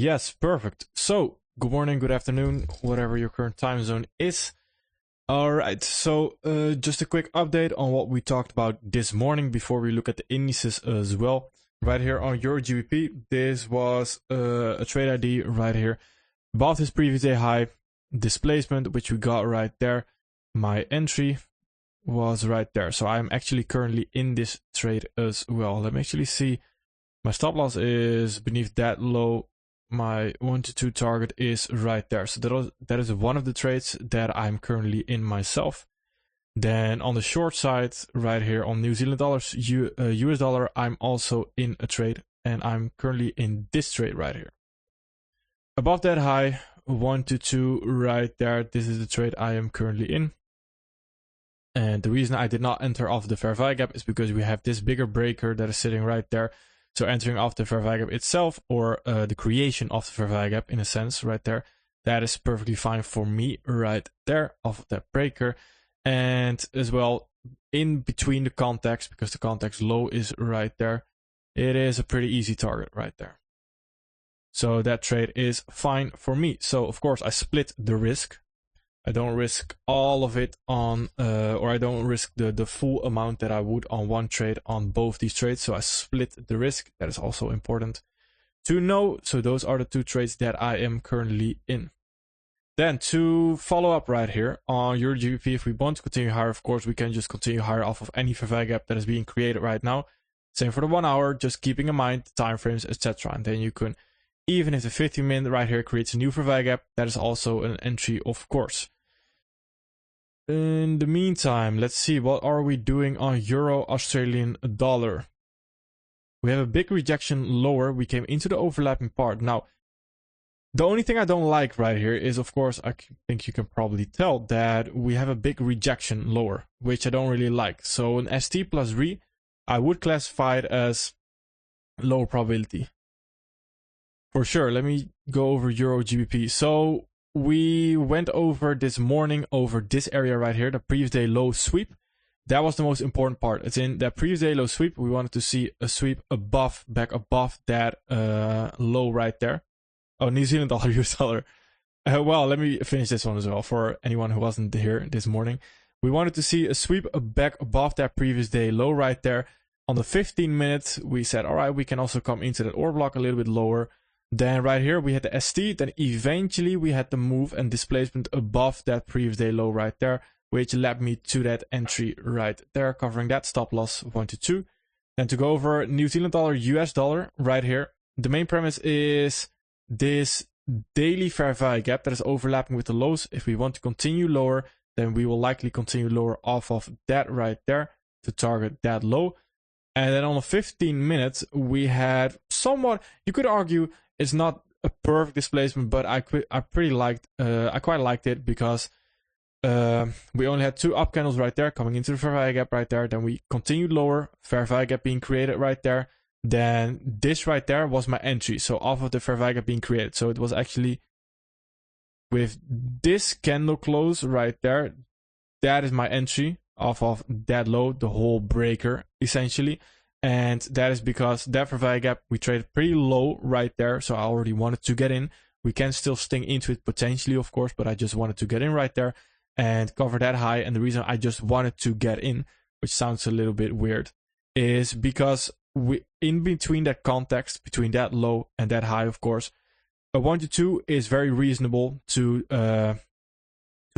Yes, perfect. So, good morning, good afternoon, whatever your current time zone is. Alright, so just a quick update on what we talked about this morning before we look at the indices as well. Right here on EuroGBP, this was a trade ID right here. Above this previous day high, displacement, which we got right there. My entry was right there. So I'm actually currently in this trade as well. Let me actually see. My stop loss is beneath that low. My 1 to 2 target is right there. So that is one of the trades that I'm currently in myself. Then on the short side, right here on New Zealand dollars, US dollar, I'm also in a trade. And I'm currently in this trade right here. Above that high, 1 to 2 right there. This is the trade I am currently in. And the reason I did not enter off the fair value gap is because we have this bigger breaker that is sitting right there. So entering off the fair value gap itself, or the creation of the fair value gap in a sense right there, that is perfectly fine for me right there off that breaker. And as well, in between the context, because the context low is right there, it is a pretty easy target right there. So that trade is fine for me. So of course I split the risk. I don't risk all of it on, or I don't risk the full amount that I would on one trade on both these trades. So I split the risk. That is also important to know. So those are the two trades that I am currently in. Then to follow up right here on EuroGBP, if we want to continue higher, of course, we can just continue higher off of any fair value gap that is being created right now. Same for the 1 hour, just keeping in mind the time frames, etc. And then you can, even if the 15-minute right here creates a new fair value gap, that is also an entry, of course. In the meantime, let's see, what are we doing on Euro Australian dollar? We have a big rejection lower. We came into the overlapping part. Now, the only thing I don't like right here is, of course, I think you can probably tell that we have a big rejection lower, which I don't really like. So an ST plus RE, I would classify it as lower probability. For sure, let me go over Euro GBP. So we went over this morning over this area right here, the previous day low sweep. That was the most important part. It's in that previous day low sweep. We wanted to see a sweep above, back above that low right there. Oh, New Zealand dollar, US dollar. Well, let me finish this one as well for anyone who wasn't here this morning. We wanted to see a sweep back above that previous day low right there. On the 15 minutes, we said, all right, we can also come into that order block a little bit lower. Then right here, we had the ST. Then eventually we had the move and displacement above that previous day low right there, which led me to that entry right there, covering that stop loss 1 to 2. Then to go over New Zealand dollar, US dollar right here. The main premise is this daily fair value gap that is overlapping with the lows. If we want to continue lower, then we will likely continue lower off of that right there to target that low. And then on the 15 minutes, we had somewhat, you could argue, it's not a perfect displacement, but I quite liked it because we only had 2 up candles right there coming into the fair value gap right there. Then we continued lower, fair value gap being created right there. Then this right there was my entry. So off of the fair value gap being created. So it was actually with this candle close right there. That is my entry off of that low, the whole breaker essentially. And that is because that fair value gap, we traded pretty low right there. So I already wanted to get in. We can still sting into it potentially, of course, but I just wanted to get in right there and cover that high. And the reason I just wanted to get in, which sounds a little bit weird, is because we, in between that context, between that low and that high, of course, a 1 to 2 is very reasonable to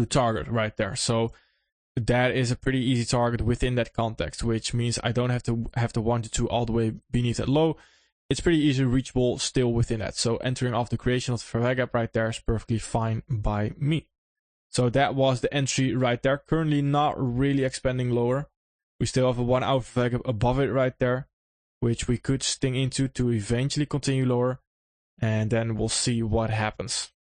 target right there. So that is a pretty easy target within that context, which means I don't have to have the 1 to 2 all the way beneath that low. It's pretty easily reachable still within that. So entering off the creation of the fair value gap right there is perfectly fine by me. So that was the entry right there. Currently not really expanding lower. We still have a 1 hour fair value gap above it right there, which we could sting into to eventually continue lower. And then we'll see what happens.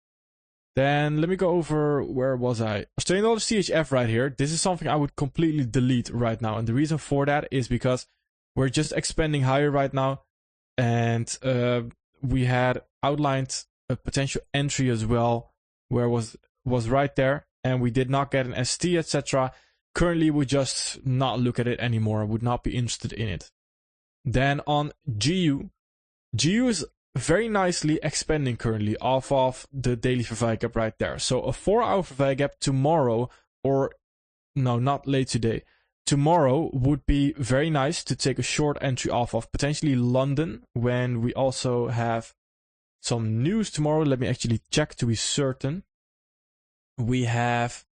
Then let me go over, where was I? Australian dollar CHF right here. This is something I would completely delete right now. And the reason for that is because we're just expanding higher right now. And we had outlined a potential entry as well, where was right there. And we did not get an ST, etc. Currently, we just not look at it anymore. Would not be interested in it. Then on GU. GU is very nicely expanding currently off of the daily fair value gap right there. So a 4-hour fair value gap tomorrow, or no, not late today, tomorrow would be very nice to take a short entry off of, potentially London, when we also have some news tomorrow. Let me actually check to be certain. We have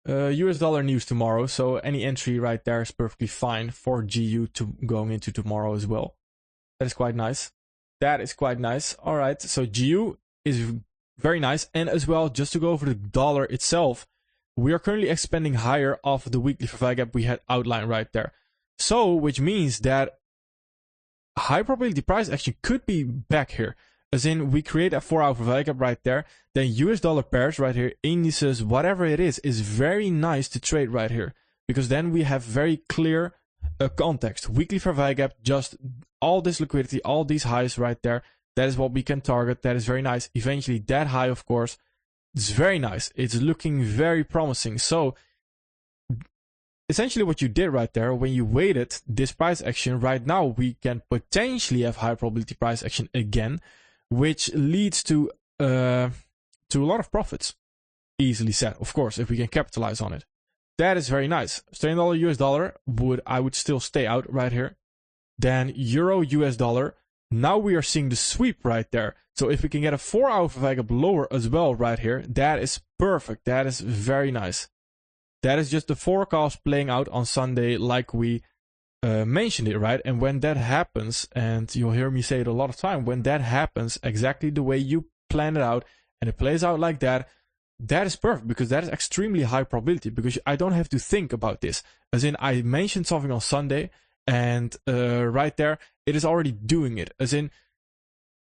US dollar news tomorrow, so any entry right there is perfectly fine for GU to going into tomorrow as well. That is quite nice. That is quite nice. All right, so GU is very nice. And as well, just to go over the dollar itself, we are currently expanding higher off of the weekly fair value gap we had outlined right there. So, which means that high probability price action could be back here. As in, we create a 4-hour fair value gap right there. Then US dollar pairs right here, indices, whatever it is very nice to trade right here. Because then we have very clear context. Weekly fair value gap, just all this liquidity, all these highs right there. That is what we can target. That is very nice. Eventually, that high, of course, it's very nice. It's looking very promising. So, essentially what you did right there, when you waited this price action, right now we can potentially have high probability price action again, which leads to a lot of profits. Easily said, of course, if we can capitalize on it. That is very nice. Australian dollar, US dollar, I would still stay out right here. Then Euro, US dollar. Now we are seeing the sweep right there. So if we can get a 4-hour fair value gap lower as well right here, that is perfect. That is very nice. That is just the forecast playing out on Sunday like we mentioned it, right? And when that happens, and you'll hear me say it a lot of time, when that happens exactly the way you plan it out and it plays out like that, that is perfect, because that is extremely high probability, because I don't have to think about this. As in, I mentioned something on Sunday, and right there, it is already doing it. As in,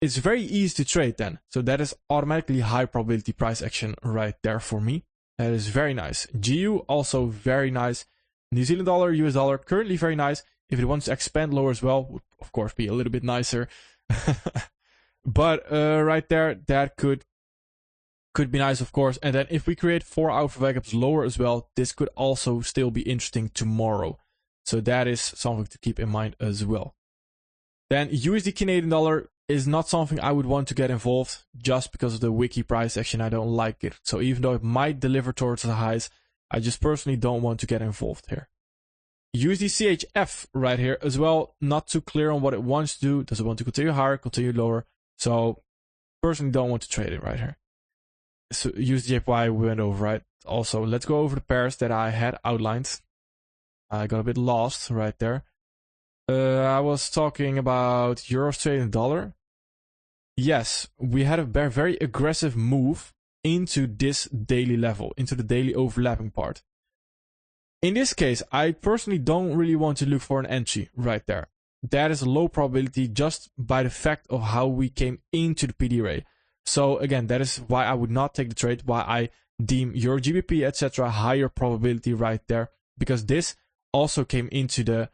it's very easy to trade then. So that is automatically high probability price action right there for me. That is very nice. GU also very nice. New Zealand dollar, US dollar, currently very nice. If it wants to expand lower as well, would of course be a little bit nicer. But right there, that could be nice, of course. And then if we create 4-hour fair value gaps lower as well, this could also still be interesting tomorrow. So that is something to keep in mind as well. Then USD Canadian dollar is not something I would want to get involved, just because of the wiki price action. I don't like it. So even though it might deliver towards the highs, I just personally don't want to get involved here. USD CHF right here as well, not too clear on what it wants to do. Does it want to continue higher, continue lower? So personally don't want to trade it right here. So USDJPY we went over, right? Also, let's go over the pairs that I had outlined. I got a bit lost right there. I was talking about Euro Australian dollar. Yes, we had a very aggressive move into this daily level, into the daily overlapping part. In this case, I personally don't really want to look for an entry right there. That is a low probability just by the fact of how we came into the PD array. So again, that is why I would not take the trade, why I deem Euro GBP, etc. higher probability right there, because this also came into the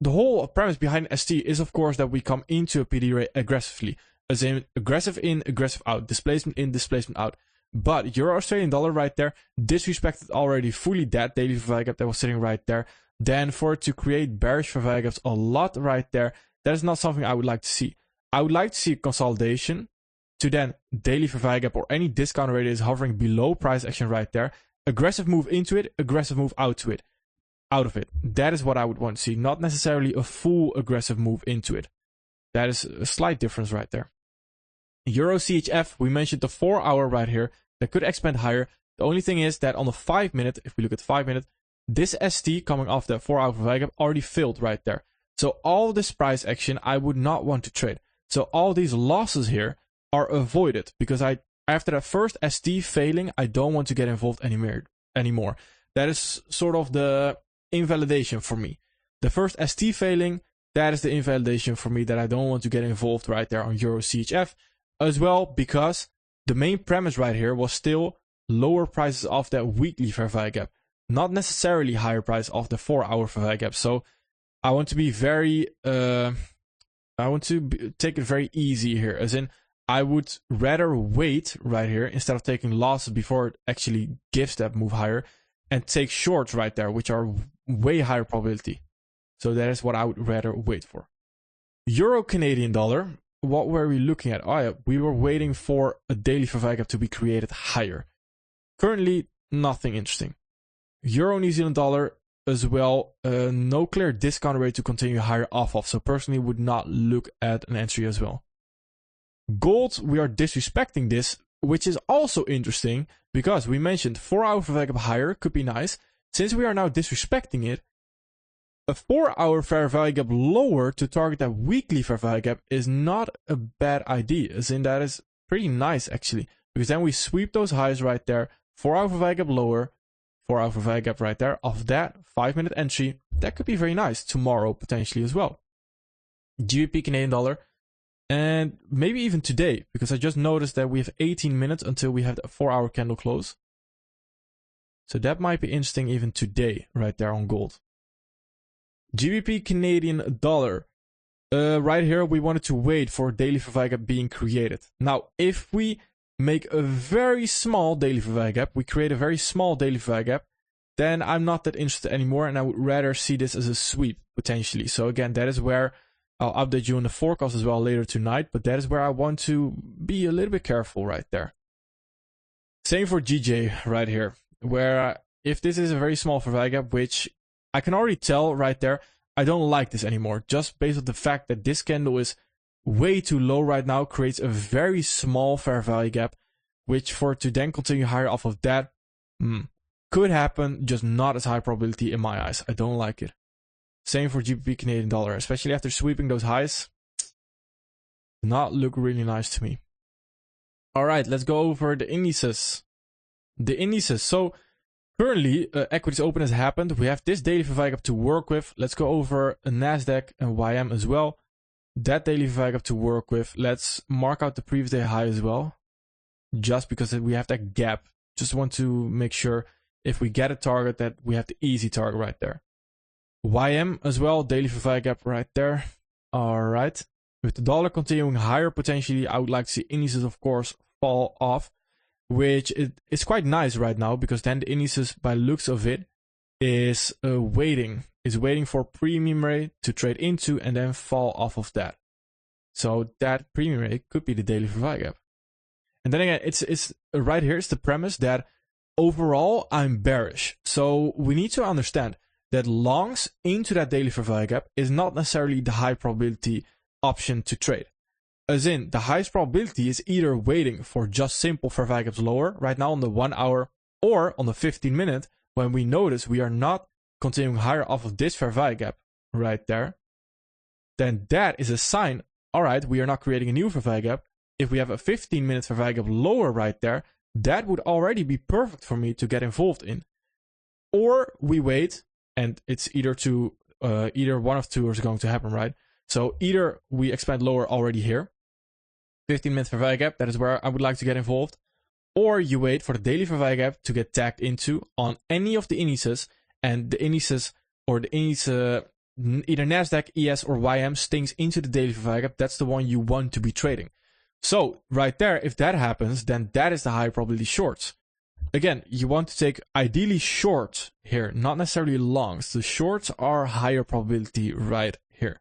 whole premise behind ST is, of course, that we come into a PD array aggressively, as in aggressive in, aggressive out, displacement in, displacement out. But Euro Australian dollar right there disrespected already fully that daily fair value gap that was sitting right there. Then for it to create bearish fair value gaps a lot right there, that is not something I would like to see. I would like to see consolidation to then daily fair value gap or any discount rate is hovering below price action right there. Aggressive move into it, aggressive move out of it. That is what I would want to see, not necessarily a full aggressive move into it. That is a slight difference right there. Euro CHF, we mentioned the 4-hour right here that could expand higher. The only thing is that on the 5-minute, if we look at the 5-minute, this ST coming off the 4-hour fair value gap already failed right there. So all this price action I would not want to trade. So all these losses here are avoided, because after that first ST failing, I don't want to get involved anymore. That is sort of the invalidation for me. The first ST failing, that is the invalidation for me, that I don't want to get involved right there on Euro CHF as well, because the main premise right here was still lower prices off that weekly fair value gap, not necessarily higher price off the 4-hour fair value gap. So I want to be take it very easy here, as in I would rather wait right here instead of taking losses before it actually gives that move higher, and take shorts right there, which are way higher probability. So that is what I would rather wait for. Euro Canadian dollar, what were we looking at? Oh yeah, we were waiting for a daily fair value gap to be created higher. Currently, nothing interesting. Euro New Zealand dollar as well, no clear discount rate to continue higher off of, so personally would not look at an entry as well. Gold, we are disrespecting this, which is also interesting because we mentioned 4-hour fair value gap higher could be nice. Since we are now disrespecting it, a 4-hour fair value gap lower to target that weekly fair value gap is not a bad idea, as in that is pretty nice actually, because then we sweep those highs right there, 4-hour fair value gap lower, 4-hour fair value gap right there. Off that 5-minute entry, that could be very nice tomorrow potentially as well. GBP Canadian dollar, and maybe even today, because I just noticed that we have 18 minutes until we have the 4-hour candle close. So that might be interesting even today right there on gold. GBP Canadian dollar. Right here, we wanted to wait for daily fair value gap being created. Now, if we make a very small daily fair value gap, we create a very small daily fair value gap, then I'm not that interested anymore, and I would rather see this as a sweep, potentially. So again, that is where I'll update you on the forecast as well later tonight, but that is where I want to be a little bit careful right there. Same for GJ right here, where if this is a very small fair value gap, which I can already tell right there, I don't like this anymore, just based on the fact that this candle is way too low right now, creates a very small fair value gap, which for it to then continue higher off of that, could happen, just not as high probability in my eyes. I don't like it. Same for GBP Canadian dollar, especially after sweeping those highs. Not look really nice to me. Alright, let's go over the indices. So currently, equities open has happened. We have this daily fair value gap to work with. Let's go over a NASDAQ and YM as well. That daily fair value gap to work with. Let's mark out the previous day high as well, just because we have that gap. Just want to make sure if we get a target that we have the easy target right there. YM as well, daily fair value gap right there. Alright, with the dollar continuing higher potentially, I would like to see indices of course fall off, which is quite nice right now, because then the indices by looks of it is waiting for premium rate to trade into and then fall off of that. So that premium rate could be the daily fair value gap. And then again, it's right here is the premise that overall I'm bearish. So we need to understand that longs into that daily fair value gap is not necessarily the high probability option to trade. As in, the highest probability is either waiting for just simple fair value gaps lower right now on the 1 hour or on the 15-minute, when we notice we are not continuing higher off of this fair value gap right there. Then that is a sign, alright, we are not creating a new fair value gap. If we have a 15-minute fair value gap lower right there, that would already be perfect for me to get involved in. Or we wait, and it's either one of two is going to happen, right? So either we expand lower already here, 15-minute fair value gap, that is where I would like to get involved, or you wait for the daily fair value gap to get tagged into on any of the indices, and the indices or the index, either NASDAQ, ES, or YM stings into the daily fair value gap. That's the one you want to be trading. So right there, if that happens, then that is the high probability shorts. Again, you want to take ideally short here, not necessarily longs. The shorts are higher probability right here.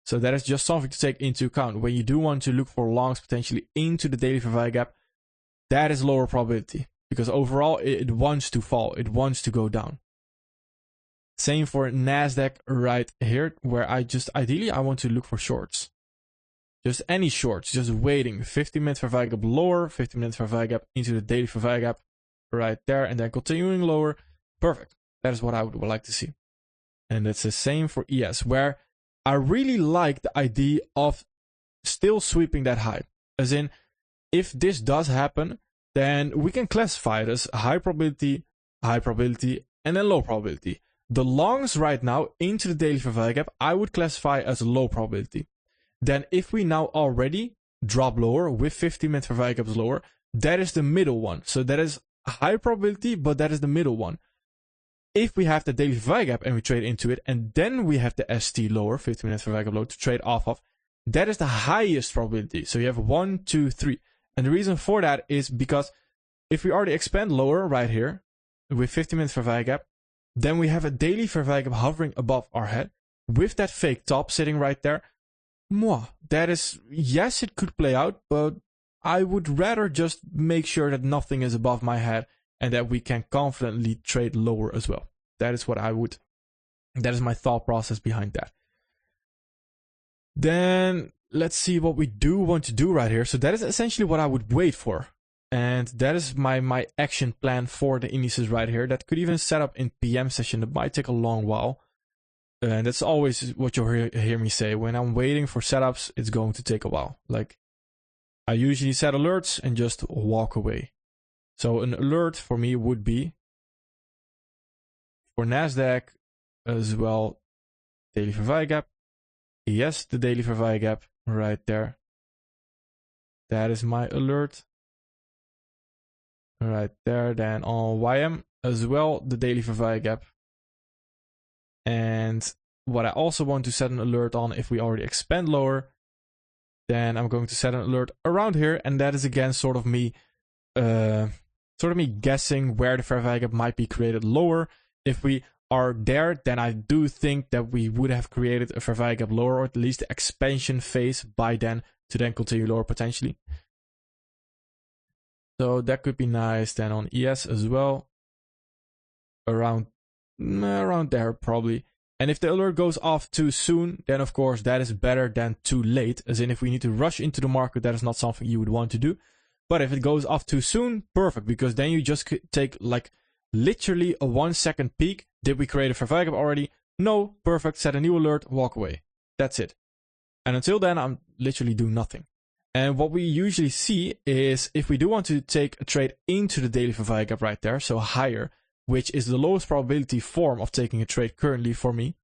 So that is just something to take into account. When you do want to look for longs potentially into the daily fair value gap, that is lower probability, because overall it wants to fall, it wants to go down. Same for NASDAQ right here, where ideally I want to look for shorts. Just any shorts, just waiting. 15-minute fair value gap lower, 15-minute fair value gap into the daily fair value gap right there, and then continuing lower. Perfect. That is what I would like to see. And it's the same for ES, where I really like the idea of still sweeping that high. As in, if this does happen, then we can classify it as high probability, and then low probability. The longs right now into the daily fair value gap, I would classify as low probability. Then if we now already drop lower with 15-minute fair value gaps lower, that is the middle one. So that is high probability, but that is the middle one. If we have the daily fair value gap and we trade into it, and then we have the ST lower, 15-minute fair value gap lower to trade off of, that is the highest probability. So you have 1, 2, 3. And the reason for that is because if we already expand lower right here with 15-minute fair value gap, then we have a daily fair value gap hovering above our head with that fake top sitting right there. That is, yes, it could play out, but I would rather just make sure that nothing is above my head and that we can confidently trade lower as well. That is my thought process behind that. Then let's see what we do want to do right here. So that is essentially what I would wait for. And that is my action plan for the indices right here. That could even set up in PM session. That might take a long while. And that's always what you'll hear me say. When I'm waiting for setups, it's going to take a while. Like, I usually set alerts and just walk away. So an alert for me would be for NASDAQ as well, daily fair value gap. Yes, the daily fair value gap right there. That is my alert. Right there. Then on YM as well, the daily fair value gap. And what I also want to set an alert on, if we already expand lower, then I'm going to set an alert around here. And that is again sort of me guessing where the fair value gap might be created lower. If we are there, then I do think that we would have created a fair value gap lower, or at least the expansion phase by then, to then continue lower potentially. So that could be nice. Then on ES as well, around there probably. And if the alert goes off too soon, then of course that is better than too late. As in, if we need to rush into the market, that is not something you would want to do. But if it goes off too soon, perfect, because then you just take like literally a 1 second peek. Did we create a fair value gap already? No, perfect, set a new alert, walk away. That's it. And until then, I'm literally doing nothing. And what we usually see is, if we do want to take a trade into the daily fair value gap right there, so higher, which is the lowest probability form of taking a trade currently for me.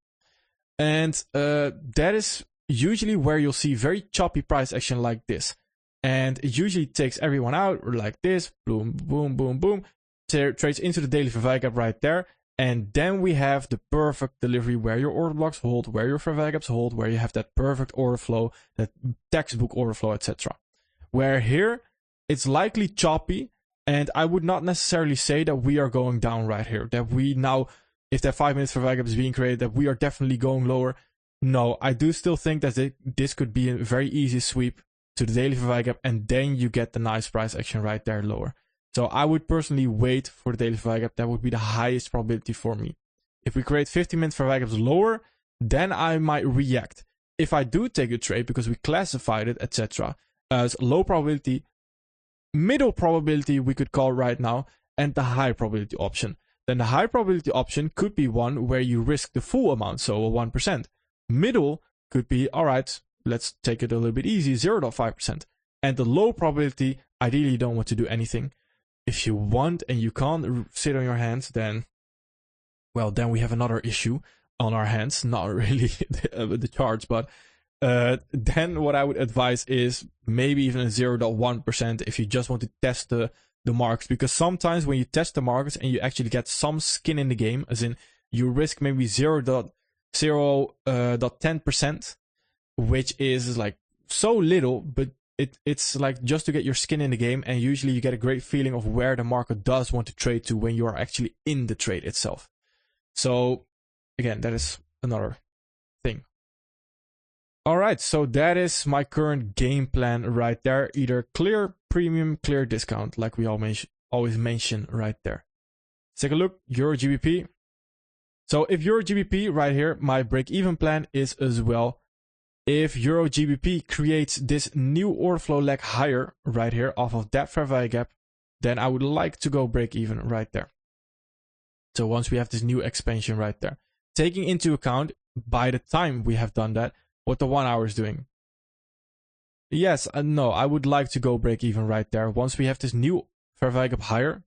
And that is usually where you'll see very choppy price action like this. And it usually takes everyone out like this, boom, boom, boom, boom, trades into the daily fair value gap right there. And then we have the perfect delivery where your order blocks hold, where your fair value gaps hold, where you have that perfect order flow, that textbook order flow, etc. Where here, it's likely choppy. And I would not necessarily say that we are going down right here. That we now, if that 5 minutes fair value gap is being created, that we are definitely going lower. No, I do still think that this could be a very easy sweep to the daily fair value gap, and then you get the nice price action right there lower. So I would personally wait for the daily fair value gap. That would be the highest probability for me. If we create 50-minute fair value gaps lower, then I might react. If I do take a trade because we classified it, etc., as low probability, middle probability we could call right now, and the high probability option. Then the high probability option could be one where you risk the full amount, so a 1%. Middle could be, all right, let's take it a little bit easy, 0.5%. And the low probability, ideally you don't want to do anything. If you want and you can't sit on your hands, then, well, then we have another issue on our hands. Not really the charts, but then what I would advise is maybe even a 0.1% if you just want to test the marks. Because sometimes when you test the markets and you actually get some skin in the game, as in you risk maybe 0.10%, which is like so little, but it's like just to get your skin in the game, and usually you get a great feeling of where the market does want to trade to when you are actually in the trade itself. So again, that is another thing. All right, so that is my current game plan right there. Either clear premium, clear discount, like we always mention right there. Let's take a look, Euro GBP. So if Euro GBP right here, my break-even plan is as well, if Euro GBP creates this new order flow leg higher right here off of that fair value gap, then I would like to go break even right there. So once we have this new expansion right there, taking into account by the time we have done that, what the 1 hour is doing. Yes, no, I would like to go break even right there. Once we have this new fair value gap higher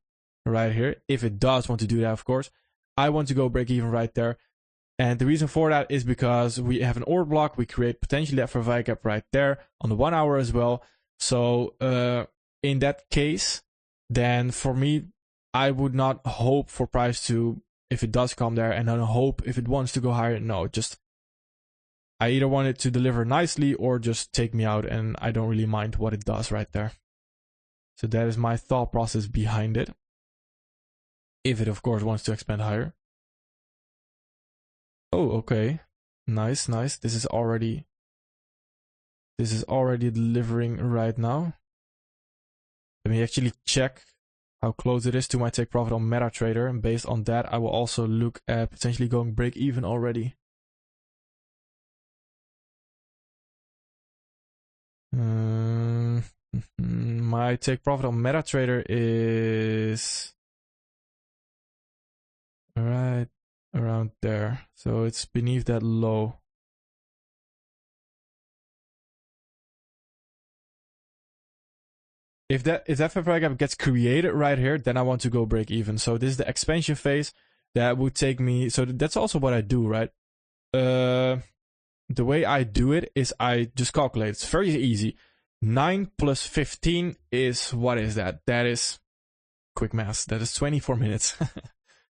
right here, if it does want to do that, of course, I want to go break even right there. And the reason for that is because we have an order block. We create potentially that fair value gap right there on the 1 hour as well. So in that case, then for me, I would not hope for price to, if it does come there, and then hope if it wants to go higher. No, just I either want it to deliver nicely or just take me out, and I don't really mind what it does right there. So that is my thought process behind it. If it, of course, wants to expand higher. Oh, okay. Nice, nice. This is already This is already delivering right now. Let me actually check how close it is to my take profit on MetaTrader, and based on that I will also look at potentially going break even already. My take profit on MetaTrader is right around there, so it's beneath that low. If that fair value gap gets created right here, then I want to go break even. So this is the expansion phase that would take me. So that's also what I do, right? The way I do it is I just calculate. It's very easy. 9 plus 15 is, what is that? That is quick math. That is 24 minutes.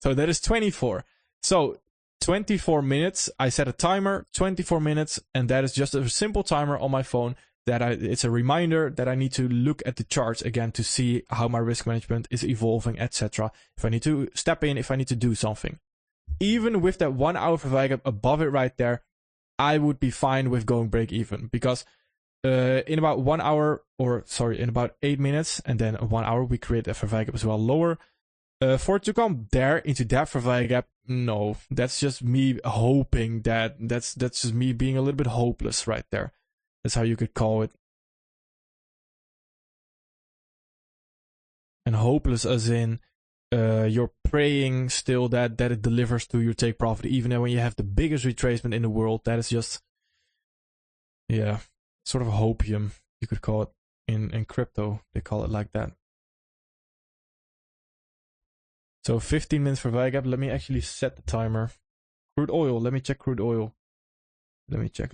So that is 24. So 24 minutes. I set a timer, 24 minutes, and that is just a simple timer on my phone. It's a reminder that I need to look at the charts again to see how my risk management is evolving, etc. If I need to step in, if I need to do something. Even with that 1 hour fair value gap above it right there, I would be fine with going break even, because in about 1 hour, in about 8 minutes, and then 1 hour, we create a fair value gap as well lower. For it to come there into that fair value gap, no, that's just me hoping that's just me being a little bit hopeless right there. That's how you could call it. And hopeless as in you're praying still that it delivers to your take profit, even when you have the biggest retracement in the world. That is just, yeah, sort of hopium, you could call it. In crypto, they call it like that. So 15 minutes for value gap. Let me actually set the timer. Crude oil, let me check crude oil. Let me check.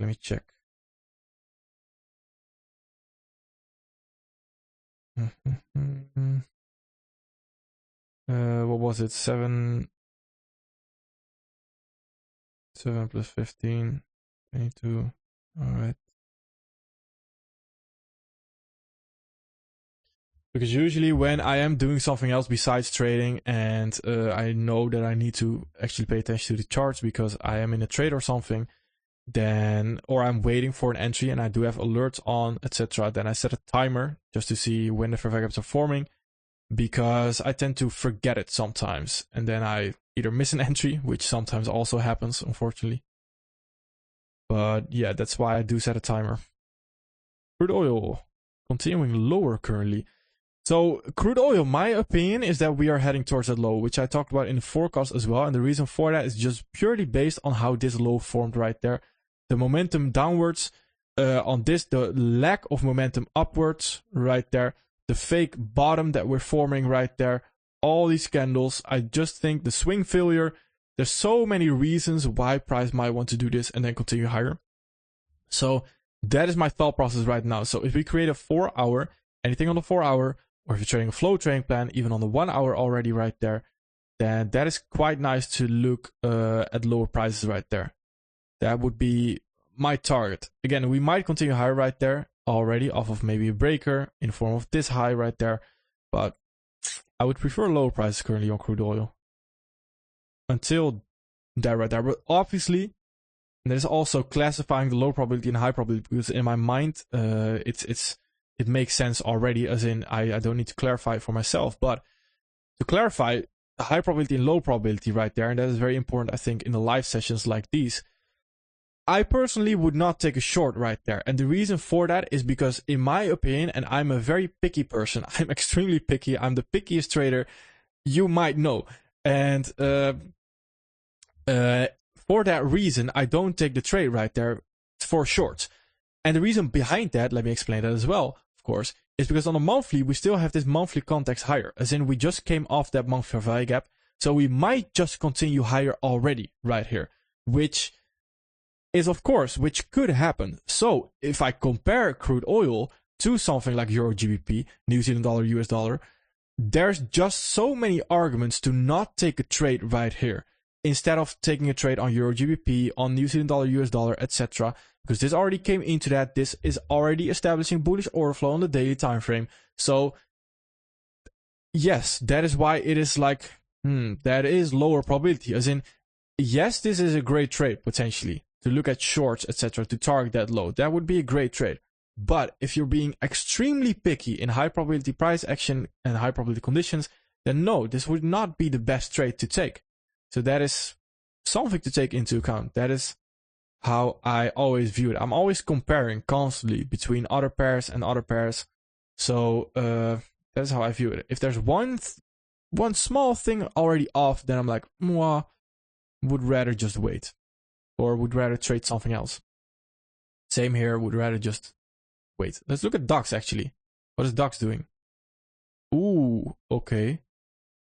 What was it? 7 plus 15, 22. All right. Because usually when I am doing something else besides trading, and I know that I need to actually pay attention to the charts because I am in a trade or something, then, or I'm waiting for an entry and I do have alerts on, etc., then I set a timer just to see when the fair value gaps are forming, because I tend to forget it sometimes, and then I either miss an entry, which sometimes also happens, unfortunately. But yeah, that's why I do set a timer. Crude oil continuing lower currently. So crude oil, my opinion is that we are heading towards that low, which I talked about in the forecast as well. And the reason for that is just purely based on how this low formed right there. The momentum downwards on this, the lack of momentum upwards right there, the fake bottom that we're forming right there, all these candles. I just think the swing failure, there's so many reasons why price might want to do this and then continue higher. So that is my thought process right now. So if we create a 4 hour, anything on the 4 hour, or if you're trading a flow trading plan, even on the 1 hour already right there, then that is quite nice to look at lower prices right there. That would be my target. Again, we might continue higher right there already off of maybe a breaker in form of this high right there, but I would prefer lower prices currently on crude oil until that right there. But obviously, there's also classifying the low probability and high probability, because in my mind, it makes sense already, as in I don't need to clarify it for myself, but to clarify the high probability and low probability right there, and that is very important, I think, in the live sessions like these. I personally would not take a short right there, and the reason for that is because, in my opinion, and I'm a very picky person, I'm extremely picky, I'm the pickiest trader you might know, and for that reason, I don't take the trade right there for shorts. And the reason behind that, let me explain that as well, of course, is because on a monthly, we still have this monthly context higher, as in we just came off that monthly fair value gap, so we might just continue higher already right here, which could happen. So if I compare crude oil to something like Euro GBP, New Zealand dollar, US dollar, there's just so many arguments to not take a trade right here, instead of taking a trade on Euro GBP, on New Zealand dollar, US dollar, etc., because this already came into that. This is already establishing bullish order flow on the daily time frame. So yes, that is why it is like, that is lower probability, as in, yes, this is a great trade potentially to look at shorts, etc., to target that low. That would be a great trade. But if you're being extremely picky in high probability price action and high probability conditions, then no, this would not be the best trade to take. So that is something to take into account. That is how I always view it. I'm always comparing constantly between other pairs and other pairs. So that is how I view it. If there's one small thing already off, then I'm like, would rather just wait, or would rather trade something else. Same here, would rather just wait. Let's look at DAX actually. What is DAX doing? Ooh, okay.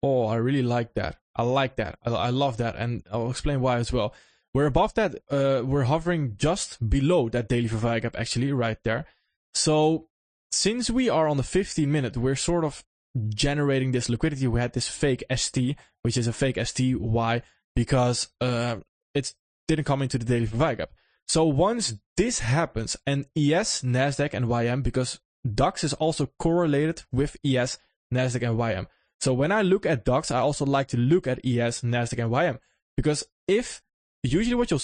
Oh, I really like that. I like that. I love that, and I'll explain why as well. We're above that. We're hovering just below that daily fair value gap actually, right there. So since we are on the 15-minute, we're sort of generating this liquidity. We had this fake ST, which is a fake ST. Why? Because it didn't come into the daily fair value gap. So once this happens, and ES, Nasdaq, and YM, because DAX is also correlated with ES, Nasdaq, and YM. So when I look at DAX, I also like to look at ES, Nasdaq, and YM. Because usually what you'll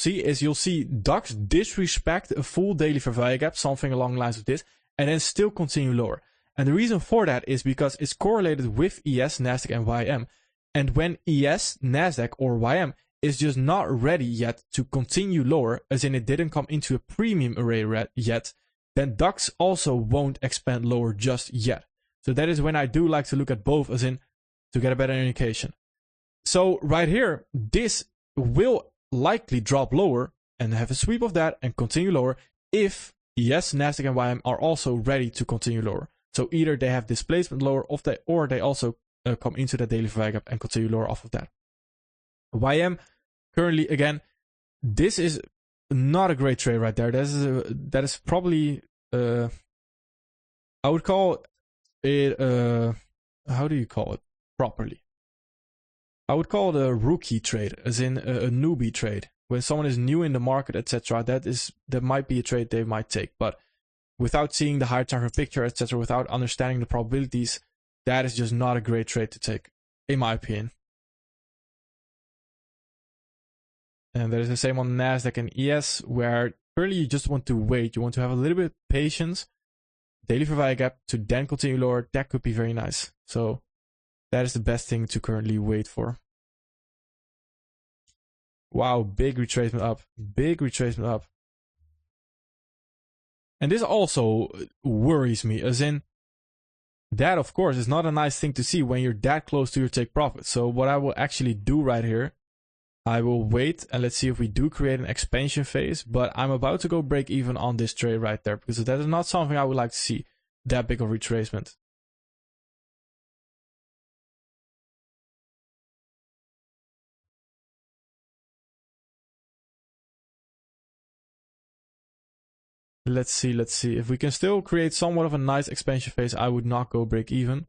see DAX disrespect a full daily fair value gap, something along the lines of this, and then still continue lower. And the reason for that is because it's correlated with ES, Nasdaq, and YM. And when ES, Nasdaq, or YM is just not ready yet to continue lower, as in it didn't come into a premium array yet, then DAX also won't expand lower just yet. So that is when I do like to look at both, as in to get a better indication. So right here, this will likely drop lower and have a sweep of that and continue lower if ES, Nasdaq, and YM are also ready to continue lower. So either they have displacement lower or they also come into that daily fair value gap and continue lower off of that. YM currently, again, this is not a great trade right there. That is probably I would call it how do you call it properly? I would call it a rookie trade, as in a newbie trade. When someone is new in the market, etc., that might be a trade they might take. But without seeing the higher time frame picture, etc., without understanding the probabilities, that is just not a great trade to take, in my opinion. And that is the same on Nasdaq and ES, where currently you just want to wait. You want to have a little bit of patience, daily fair value gap, to then continue lower. That could be very nice. So that is the best thing to currently wait for. Wow, big retracement up. Big retracement up. And this also worries me, as in, that of course is not a nice thing to see when you're that close to your take profit. So what I will actually do right here, I will wait and let's see if we do create an expansion phase. But I'm about to go break even on this trade right there, because that is not something I would like to see, that big of retracement. Let's see. If we can still create somewhat of a nice expansion phase, I would not go break even.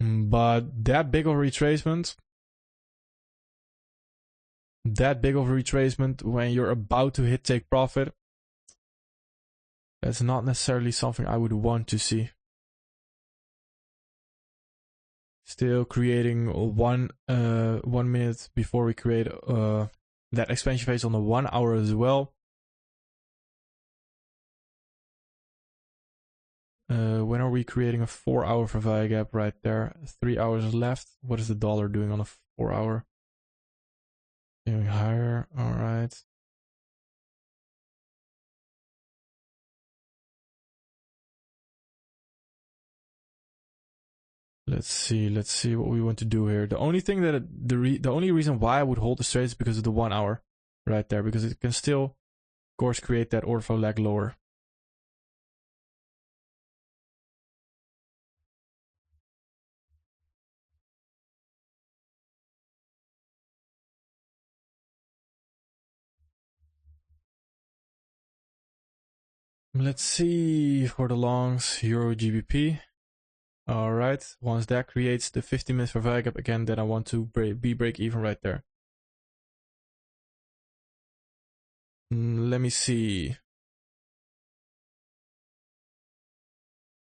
But that big of a retracement, when you're about to hit take profit, that's not necessarily something I would want to see. Still creating 1 minute before we create that expansion phase on the 1 hour as well. When are we creating a 4 hour fair value gap? Right there, 3 hours left. What is the dollar doing on a 4 hour? Going higher. All right. Let's see what we want to do here. The only thing that the only reason why I would hold the trade is because of the 1 hour right there, because it can still, of course, create that order flow lag lower. Let's see for the longs, Euro GBP. All right, once that creates the 50-minute fair value gap again, then I want to break even right there. Let me see.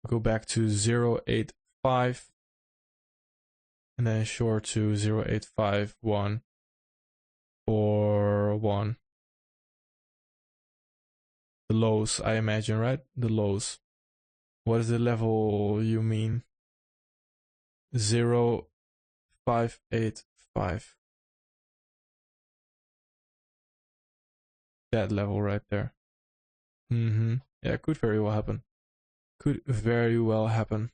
Go back to 0.85 and then short to 0.851 for 1. The lows, I imagine, right? The lows. What is the level you mean? 0.585. That level right there. Yeah, could very well happen. Could very well happen.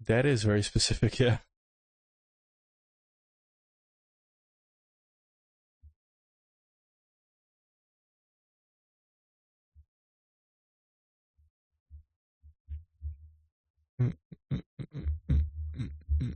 That is very specific, yeah. Mm, mm, mm, mm, mm, mm, mm.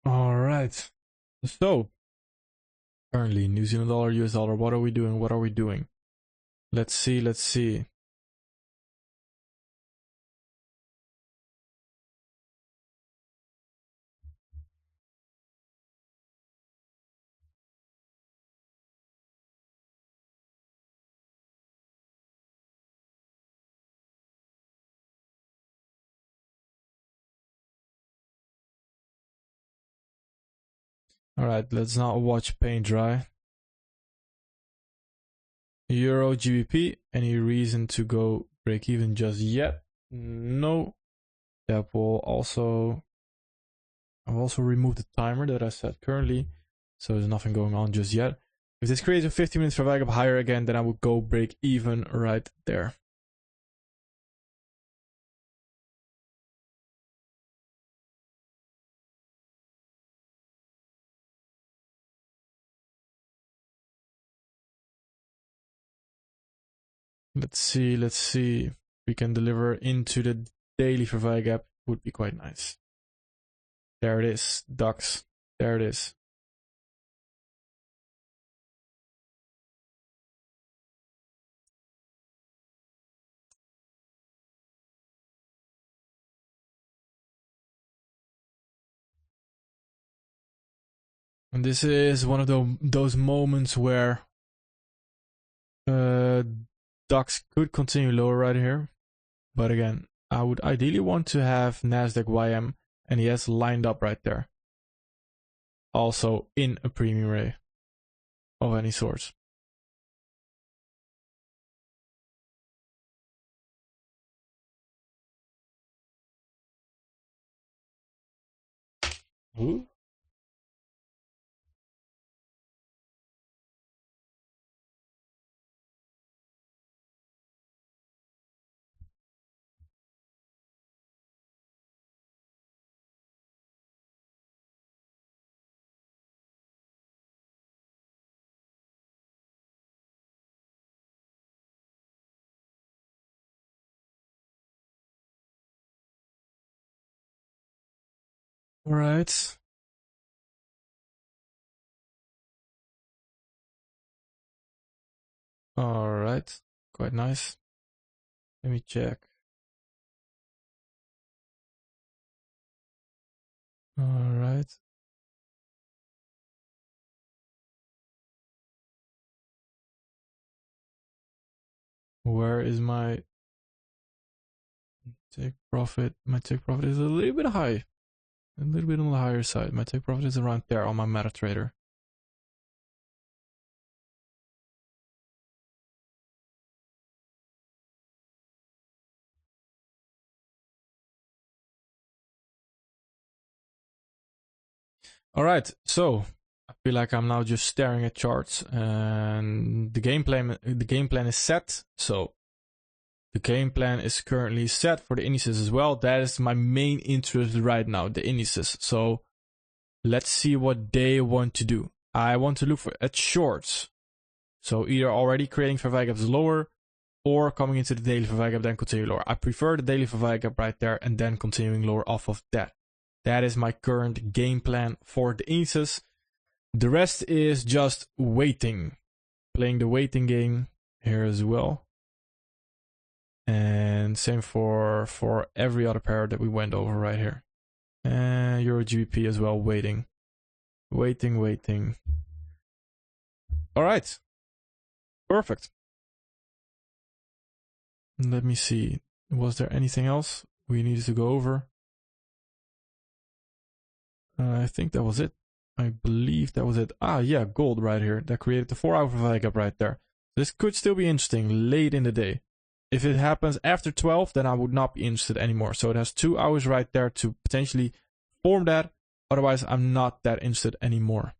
All right. So, currently, New Zealand dollar, US dollar. What are we doing? What are we doing? Let's see. Let's see. All right. Let's not watch paint dry. Euro GBP. Any reason to go break even just yet? No. That will also. I've also removed the timer that I set currently, so there's nothing going on just yet. If this creates a 50 minutes for up higher again, then I would go break even right there. Let's see. Let's see. If we can deliver into the daily for gap. Would be quite nice. There it is, DAX. There it is. And this is one of those moments where DAX could continue lower right here. But again, I would ideally want to have Nasdaq YM and ES lined up right there. Also in a premium ray of any sort. Ooh. All right. All right. Quite nice. Let me check. All right. Where is my take profit? My take profit is a little bit high. A little bit on the higher side. My take profit is around there on my MetaTrader. All right. So feel like I'm now just staring at charts, and the game plan is set. So the game plan is currently set for the indices as well. That is my main interest right now, the indices. So let's see what they want to do. I want to look at shorts. So either already creating fair value gaps lower or coming into the daily fair value gap, then continue lower. I prefer the daily fair value gap right there and then continuing lower off of that. That is my current game plan for the indices. The rest is just waiting. Playing the waiting game here as well. And same for every other pair that we went over right here. And Euro GBP as well, waiting. Waiting. Alright. Perfect. Let me see. Was there anything else we needed to go over? I think that was it. I believe that was it. Ah, yeah, gold right here. That created the 4-hour value gap right there. This could still be interesting late in the day. If it happens after 12, then I would not be interested anymore. So it has 2 hours right there to potentially form that. Otherwise, I'm not that interested anymore.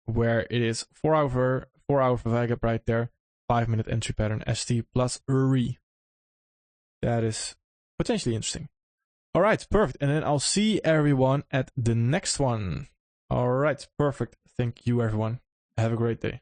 Where it is 4-hour value gap right there. 5-minute entry pattern ST plus RE. That is potentially interesting. Alright, perfect. And then I'll see everyone at the next one. Alright, perfect. Thank you, everyone. Have a great day.